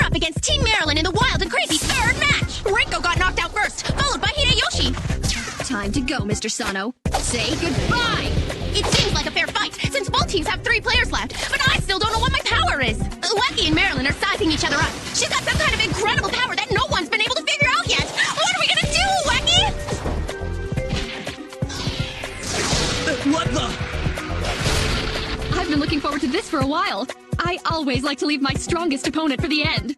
up against Team Maryland in the wild and crazy third match! Rinko got knocked out first, followed by Hideyoshi. Time to go, Mr. Sano. Say goodbye! It seems like a fair fight, since both teams have 3 players left, but I still don't know what my power is. Ueki and Marilyn are sizing each other up. She's got some kind of incredible power that no one's been able to figure out yet. What are we gonna do, Ueki? What the? I've been looking forward to this for a while. I always like to leave my strongest opponent for the end.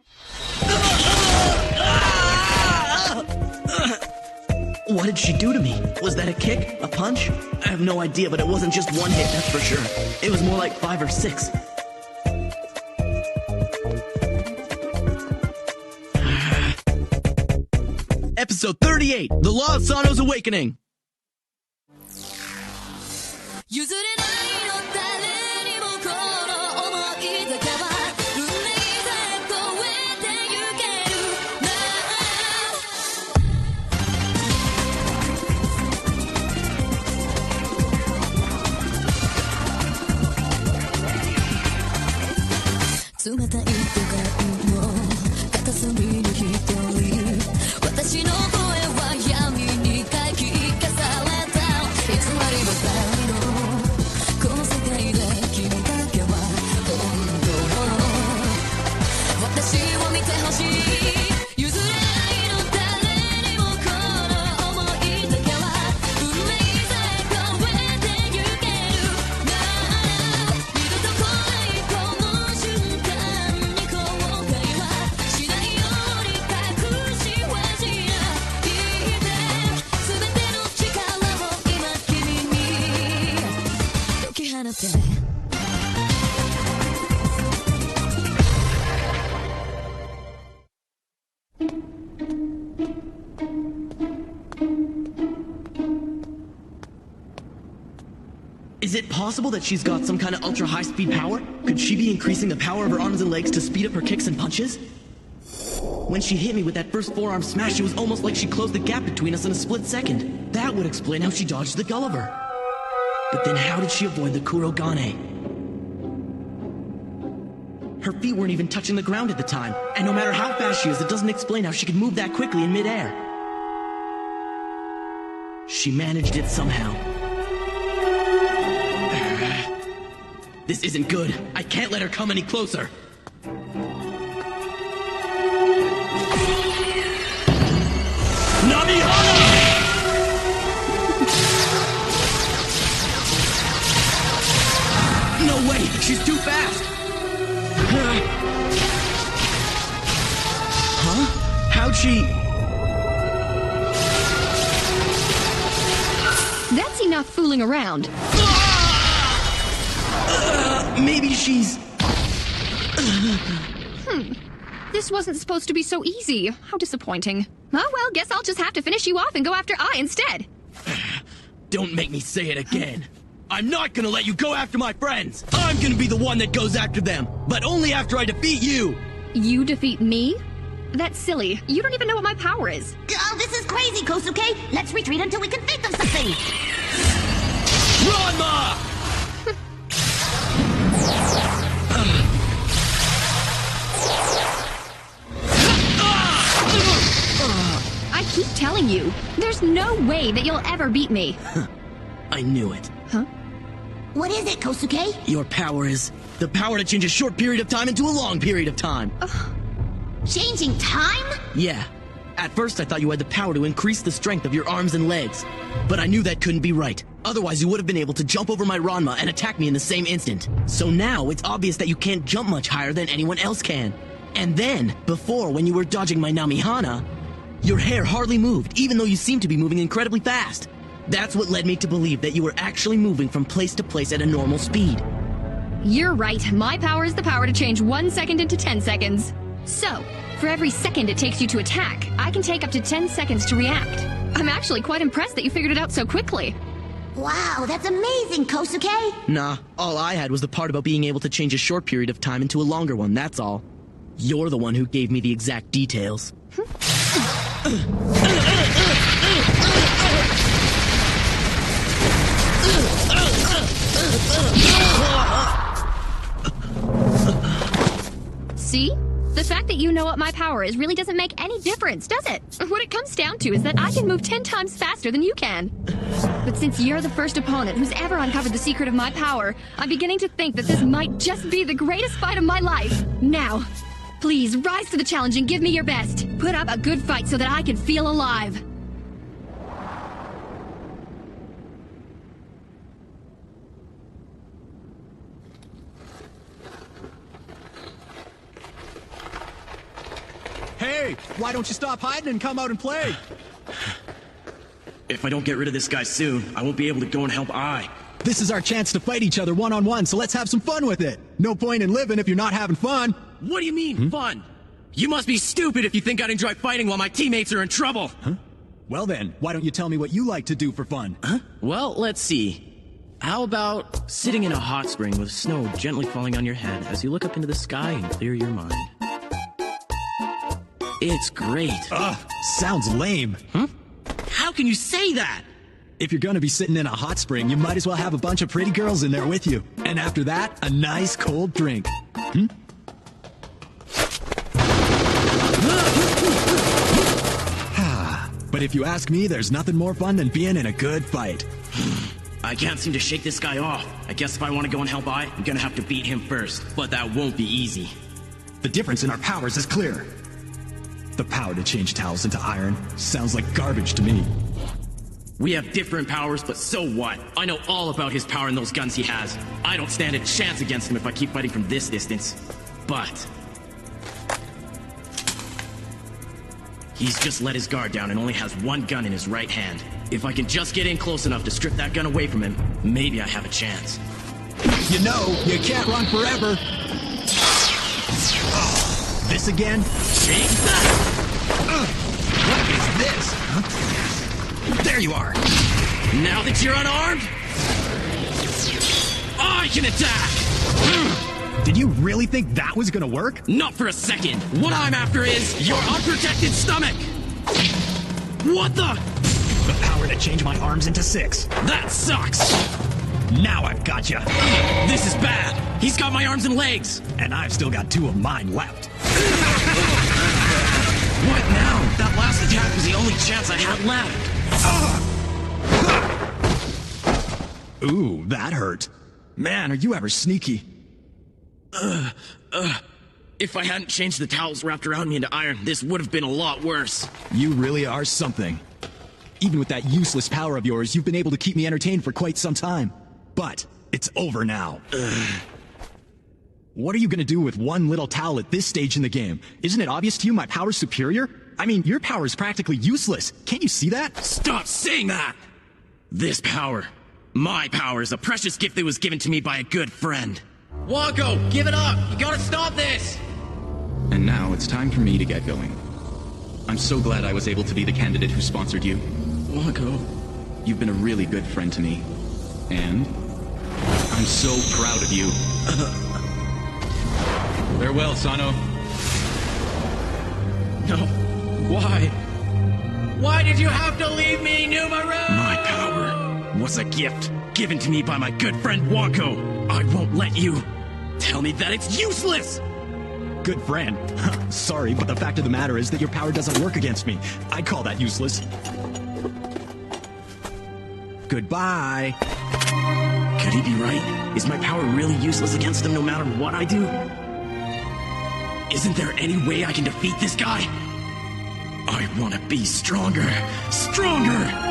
What did she do to me? Was that a kick? A punch? I have no idea, but it wasn't just one hit, that's for sure. It was more like 5 or 6. Episode 38, The Law of Sano's Awakening. Is it possible that she's got some kind of ultra high-speed power? Could she be increasing the power of her arms and legs to speed up her kicks and punches? When she hit me with that first forearm smash, it was almost like she closed the gap between us in a split second. That would explain how she dodged the Gulliver. But then how did she avoid the Kurogane? Her feet weren't even touching the ground at the time, and no matter how fast she is, it doesn't explain how she could move that quickly in midair. She managed it somehow. This isn't good. I can't let her come any closer. Namihana! No way! She's too fast! Huh? How'd she... That's enough fooling around. Maybe she's... This wasn't supposed to be so easy. How disappointing. Oh well, guess I'll just have to finish you off and go after I instead. Don't make me say it again. I'm not gonna let you go after my friends. I'm gonna be the one that goes after them, but only after I defeat you. You defeat me? That's silly. You don't even know what my power is. Oh, this is crazy, Kosuke. Let's retreat until we can think of something. Ranma! I keep telling you, there's no way that you'll ever beat me. I knew it. Huh? What is it, Kosuke? Your power is the power to change a short period of time into a long period of time. Changing time? Yeah. At first I thought you had the power to increase the strength of your arms and legs. But I knew that couldn't be right. Otherwise you would have been able to jump over my Ranma and attack me in the same instant. So now it's obvious that you can't jump much higher than anyone else can. And then, before, when you were dodging my Namihana, your hair hardly moved, even though you seemed to be moving incredibly fast. That's what led me to believe that you were actually moving from place to place at a normal speed. You're right. My power is the power to change 1 second into 10 seconds. So, for every second it takes you to attack, I can take up to 10 seconds to react. I'm actually quite impressed that you figured it out so quickly. Wow, that's amazing, Kosuke. Nah, all I had was the part about being able to change a short period of time into a longer one, that's all. You're the one who gave me the exact details. See? The fact that you know what my power is really doesn't make any difference, does it? What it comes down to is that I can move 10 times faster than you can. But since you're the first opponent who's ever uncovered the secret of my power, I'm beginning to think that this might just be the greatest fight of my life. Now, please rise to the challenge and give me your best. Put up a good fight so that I can feel alive. Hey, why don't you stop hiding and come out and play? If I don't get rid of this guy soon, I won't be able to go and help I. This is our chance to fight each other one-on-one, so let's have some fun with it. No point in living if you're not having fun. What do you mean, fun? You must be stupid if you think I'd enjoy fighting while my teammates are in trouble. Huh? Well then, why don't you tell me what you like to do for fun? Huh? Well, let's see. How about sitting in a hot spring with snow gently falling on your head as you look up into the sky and clear your mind? It's great. Ugh, sounds lame. Huh? How can you say that? If you're gonna be sitting in a hot spring, you might as well have a bunch of pretty girls in there with you. And after that, a nice cold drink. But if you ask me, there's nothing more fun than being in a good fight. I can't seem to shake this guy off. I guess if I want to go and help I, I'm gonna have to beat him first. But that won't be easy. The difference in our powers is clear. The power to change towels into iron sounds like garbage to me. We have different powers, but so what? I know all about his power and those guns he has. I don't stand a chance against him if I keep fighting from this distance. But he's just let his guard down and only has one gun in his right hand. If I can just get in close enough to strip that gun away from him, maybe I have a chance. You know, you can't run forever. This again? Change that! What is this? Huh? There you are. Now that you're unarmed, I can attack! Did you really think that was gonna work? Not for a second. What I'm after is your unprotected stomach! What the? The power to change my arms into 6. That sucks! Now I've got you. This is bad. He's got my arms and legs. And I've still got 2 of mine left. What now? That last attack was the only chance I had left. Ooh, that hurt. Man, are you ever sneaky. If I hadn't changed the towels wrapped around me into iron, this would have been a lot worse. You really are something. Even with that useless power of yours, you've been able to keep me entertained for quite some time. But it's over now. What are you gonna do with one little towel at this stage in the game? Isn't it obvious to you my power's superior? I mean, your power is practically useless. Can't you see that? Stop saying that! This power, my power, is a precious gift that was given to me by a good friend. Wonko, give it up! You gotta stop this! And now it's time for me to get going. I'm so glad I was able to be the candidate who sponsored you. Wonko. You've been a really good friend to me. And I'm so proud of you. Farewell, Sano. No. Why? Why did you have to leave me, Numaru? My power was a gift given to me by my good friend Wonko. I won't let you tell me that it's useless! Good friend. Sorry, but the fact of the matter is that your power doesn't work against me. I'd call that useless. Goodbye. Could he be right? Is my power really useless against him no matter what I do? Isn't there any way I can defeat this guy? I want to be stronger. Stronger!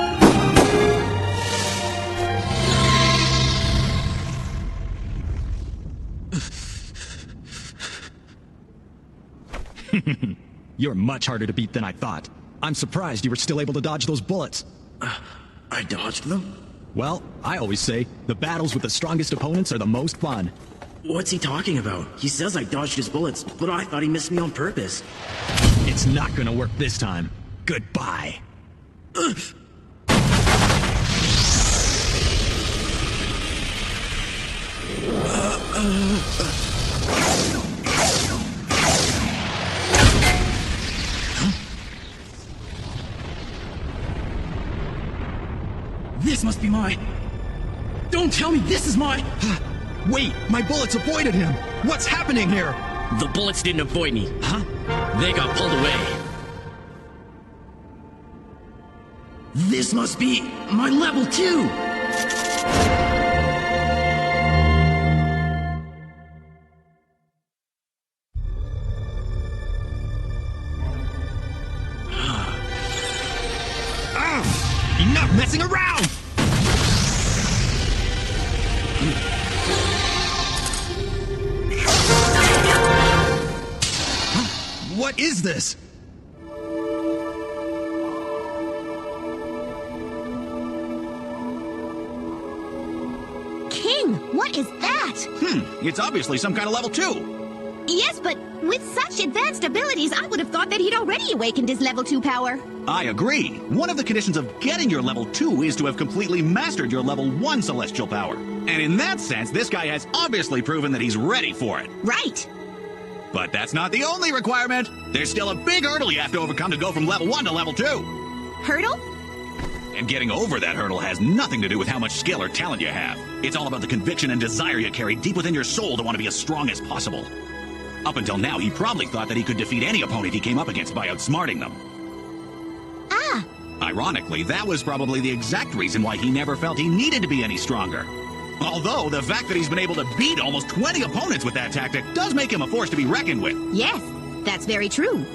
You're much harder to beat than I thought. I'm surprised you were still able to dodge those bullets. I dodged them? Well, I always say, the battles with the strongest opponents are the most fun. What's he talking about? He says I dodged his bullets, but I thought he missed me on purpose. It's not gonna work this time. Goodbye. This must be my... Don't tell me this is my... Wait, my bullets avoided him! What's happening here? The bullets didn't avoid me. Huh? They got pulled away. This must be my level 2! Enough messing around! What is this? King, what is that? It's obviously some kind of level 2. Yes, but with such advanced abilities, I would have thought that he'd already awakened his level 2 power. I agree. One of the conditions of getting your level 2 is to have completely mastered your level 1 celestial power. And in that sense, this guy has obviously proven that he's ready for it. Right. But that's not the only requirement. There's still a big hurdle you have to overcome to go from level 1 to level 2. Hurdle? And getting over that hurdle has nothing to do with how much skill or talent you have. It's all about the conviction and desire you carry deep within your soul to want to be as strong as possible. Up until now, he probably thought that he could defeat any opponent he came up against by outsmarting them. Ah. Ironically, that was probably the exact reason why he never felt he needed to be any stronger. Although, the fact that he's been able to beat almost 20 opponents with that tactic does make him a force to be reckoned with. Yes, that's very true.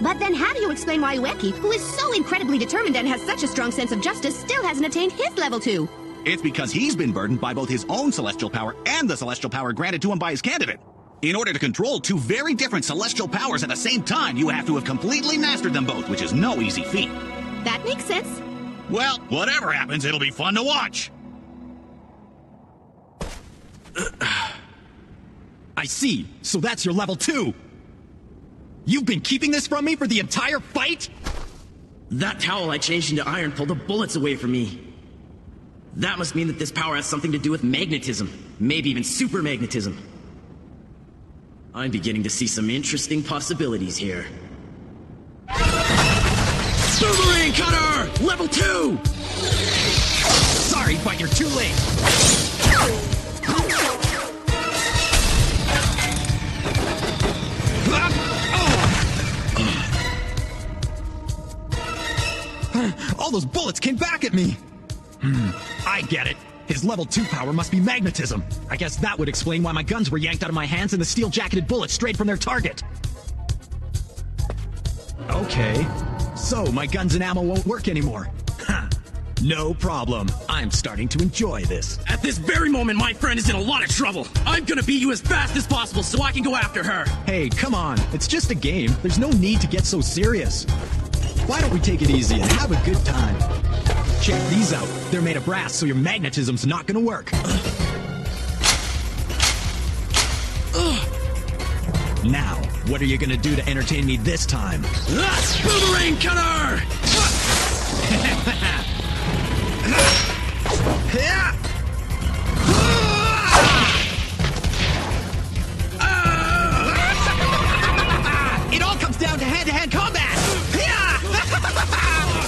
But then how do you explain why Ueki, who is so incredibly determined and has such a strong sense of justice, still hasn't attained his level 2? It's because he's been burdened by both his own celestial power and the celestial power granted to him by his candidate. In order to control two very different celestial powers at the same time, you have to have completely mastered them both, which is no easy feat. That makes sense. Well, whatever happens, it'll be fun to watch. I see. So that's your level 2. You've been keeping this from me for the entire fight? That towel I changed into iron pulled the bullets away from me. That must mean that this power has something to do with magnetism. Maybe even super magnetism. I'm beginning to see some interesting possibilities here. Boomerang Cutter! Level 2! Sorry, but you're too late. All those bullets came back at me! I get it. His level 2 power must be magnetism. I guess that would explain why my guns were yanked out of my hands and the steel-jacketed bullets strayed from their target. Okay. So, my guns and ammo won't work anymore. Ha! No problem. I'm starting to enjoy this. At this very moment, my friend is in a lot of trouble. I'm gonna beat you as fast as possible so I can go after her. Hey, come on. It's just a game. There's no need to get so serious. Why don't we take it easy and have a good time? Check these out. They're made of brass, so your magnetism's not gonna work. Now, what are you gonna do to entertain me this time? Boomerang Cutter! It all comes down to hand-to-hand combat!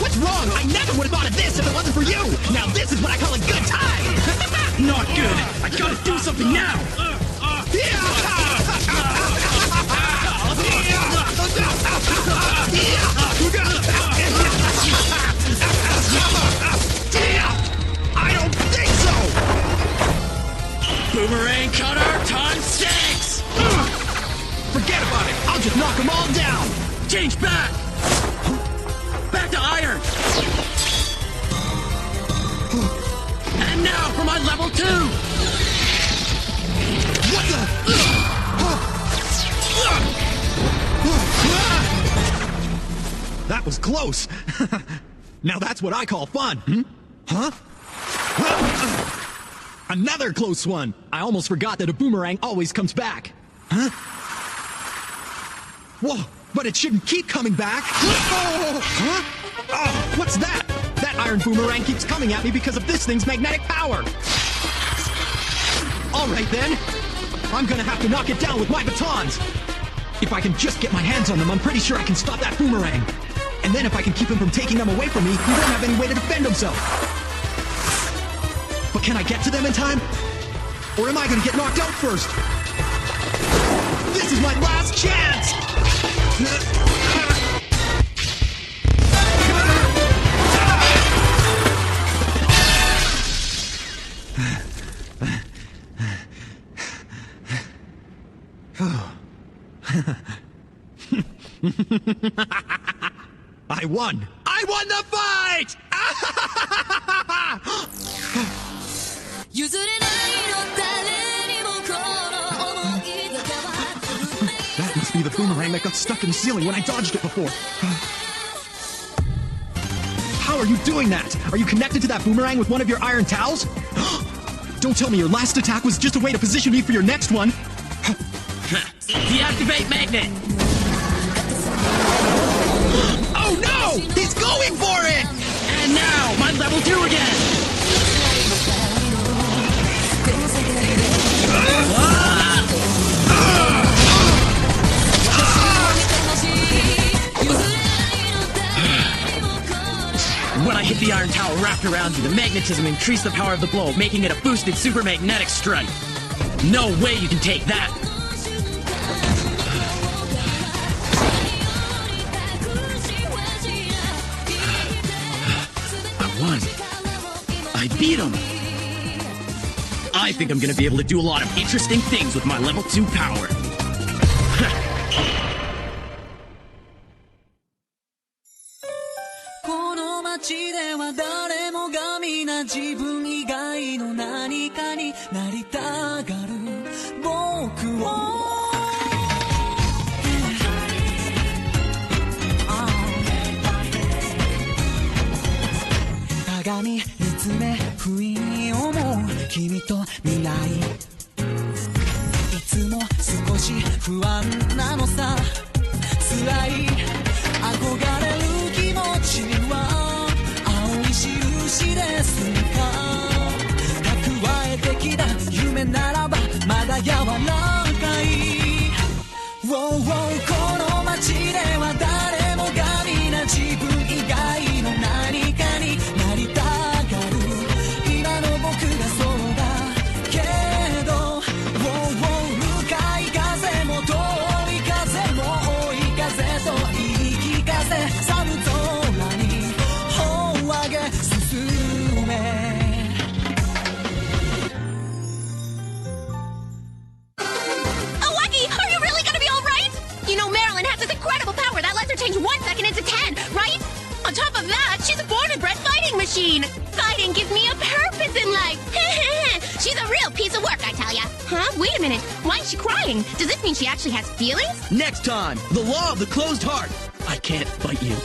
What's wrong? I never would have thought of this if it wasn't for you! Now this is what I call a good time! Not good! I gotta do something now! I don't think so! Boomerang Cutter times 6! Forget about it! I'll just knock them all down! Change back! Back to iron! And now for my level 2! What the? That was close! Now that's what I call fun! Huh? Another close one! I almost forgot that a boomerang always comes back. Huh? Whoa! But it shouldn't keep coming back! Oh, huh? Oh, what's that? That iron boomerang keeps coming at me because of this thing's magnetic power! Alright then! I'm gonna have to knock it down with my batons! If I can just get my hands on them, I'm pretty sure I can stop that boomerang! And then if I can keep him from taking them away from me, he won't have any way to defend himself! But can I get to them in time? Or am I gonna get knocked out first? This is my last chance! I won! I won the fight! That must be the boomerang that got stuck in the ceiling when I dodged it before. How are you doing that? Are you connected to that boomerang with one of your iron towels? Don't tell me your last attack was just a way to position me for your next one. Deactivate magnet! Oh no! He's going for it! And now, my level 2 again! When I hit the iron towel wrapped around you, the magnetism increased the power of the blow, making it a boosted super magnetic strike. No way you can take that! I beat him! I think I'm gonna be able to do a lot of interesting things with my level 2 power. Fighting gives me a purpose in life. She's a real piece of work, I tell ya. Huh? Wait a minute. Why is she crying? Does this mean she actually has feelings? Next time, the law of the closed heart. I can't fight you.